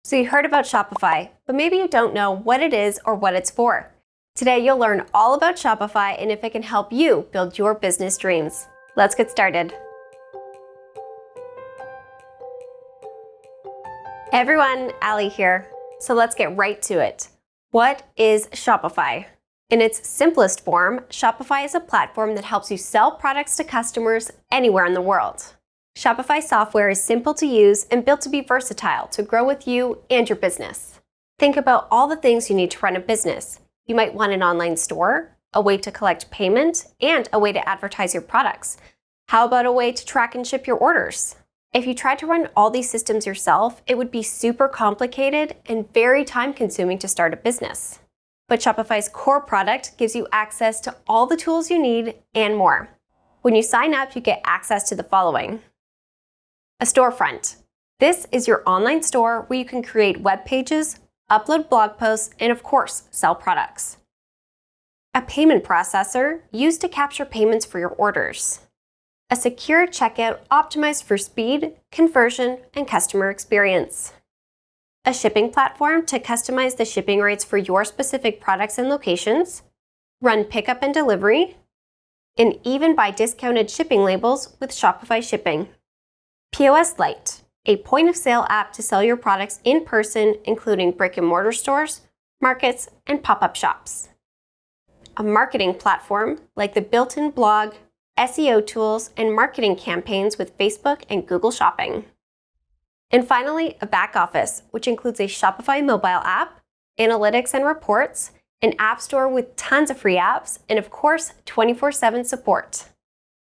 So you heard about Shopify, but maybe you don't know what it is or what it's for. Today you'll learn all about Shopify and if it can help you build your business dreams. Let's get started. Hey everyone, Ali here. So let's get right to it. What is Shopify? In its simplest form, Shopify is a platform that helps you sell products to customers anywhere in the world. Shopify software is simple to use and built to be versatile to grow with you and your business. Think about all the things you need to run a business. You might want an online store, a way to collect payment, and a way to advertise your products. How about a way to track and ship your orders? If you tried to run all these systems yourself, it would be super complicated and very time-consuming to start a business. But Shopify's core product gives you access to all the tools you need and more. When you sign up, you get access to the following. A storefront. This is your online store where you can create web pages, upload blog posts, and of course, sell products. A payment processor used to capture payments for your orders. A secure checkout optimized for speed, conversion, and customer experience. A shipping platform to customize the shipping rates for your specific products and locations. Run pickup and delivery. And even buy discounted shipping labels with Shopify Shipping. POS Lite, a point-of-sale app to sell your products in person, including brick-and-mortar stores, markets, and pop-up shops. A marketing platform like the built-in blog, SEO tools, and marketing campaigns with Facebook and Google Shopping. And finally, a back office, which includes a Shopify mobile app, analytics and reports, an app store with tons of free apps, and of course, 24/7 support.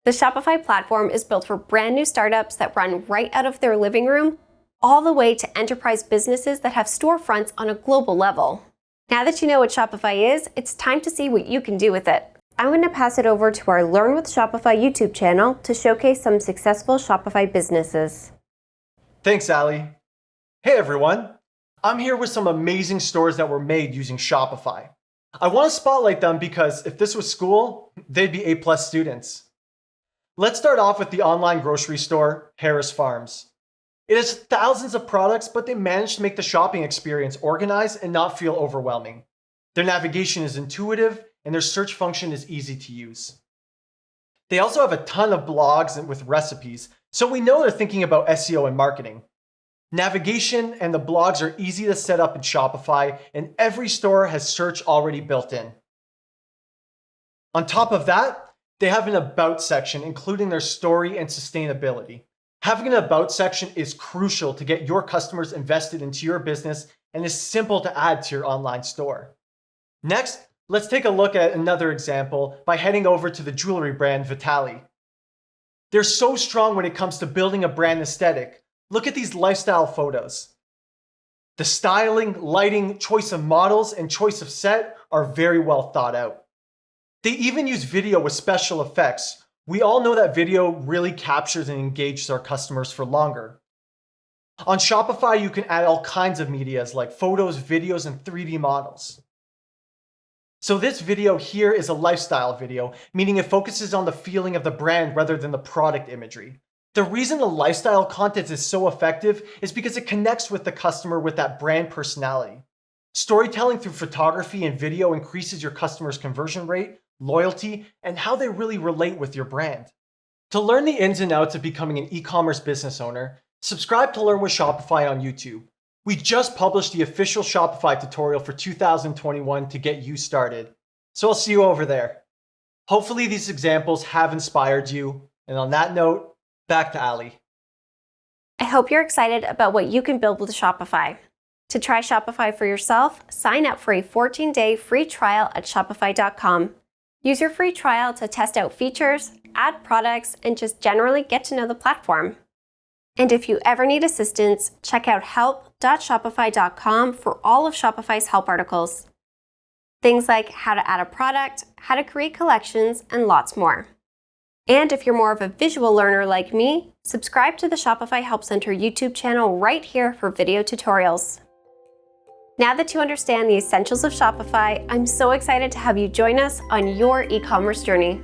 The Shopify platform is built for brand new startups that run right out of their living room, all the way to enterprise businesses that have storefronts on a global level. Now that you know what Shopify is, it's time to see what you can do with it. I'm going to pass it over to our Learn with Shopify YouTube channel to showcase some successful Shopify businesses. Thanks, Ali. Hey everyone. I'm here with some amazing stores that were made using Shopify. I want to spotlight them because if this was school, they'd be A+ students. Let's start off with the online grocery store, Harris Farms. It has thousands of products, but they managed to make the shopping experience organized and not feel overwhelming. Their navigation is intuitive and their search function is easy to use. They also have a ton of blogs with recipes, so we know they're thinking about SEO and marketing. Navigation and the blogs are easy to set up in Shopify, and every store has search already built in. On top of that, they have an About section, including their story and sustainability. Having an About section is crucial to get your customers invested into your business and is simple to add to your online store. Next, let's take a look at another example by heading over to the jewelry brand Vitali. They're so strong when it comes to building a brand aesthetic. Look at these lifestyle photos. The styling, lighting, choice of models, and choice of set are very well thought out. They even use video with special effects. We all know that video really captures and engages our customers for longer. On Shopify, you can add all kinds of medias like photos, videos, and 3D models. So this video here is a lifestyle video, meaning it focuses on the feeling of the brand rather than the product imagery. The reason the lifestyle content is so effective is because it connects with the customer with that brand personality. Storytelling through photography and video increases your customers' conversion rate, loyalty, and how they really relate with your brand. To learn the ins and outs of becoming an e-commerce business owner, subscribe to Learn with Shopify on YouTube. We just published the official Shopify tutorial for 2021 to get you started. So I'll see you over there. Hopefully these examples have inspired you. And on that note, back to Ali. I hope you're excited about what you can build with Shopify. To try Shopify for yourself, sign up for a 14-day free trial at shopify.com. Use your free trial to test out features, add products, and just generally get to know the platform. And if you ever need assistance, check out help.shopify.com for all of Shopify's help articles. Things like how to add a product, how to create collections, and lots more. And if you're more of a visual learner like me, subscribe to the Shopify Help Center YouTube channel right here for video tutorials. Now that you understand the essentials of Shopify, I'm so excited to have you join us on your e-commerce journey.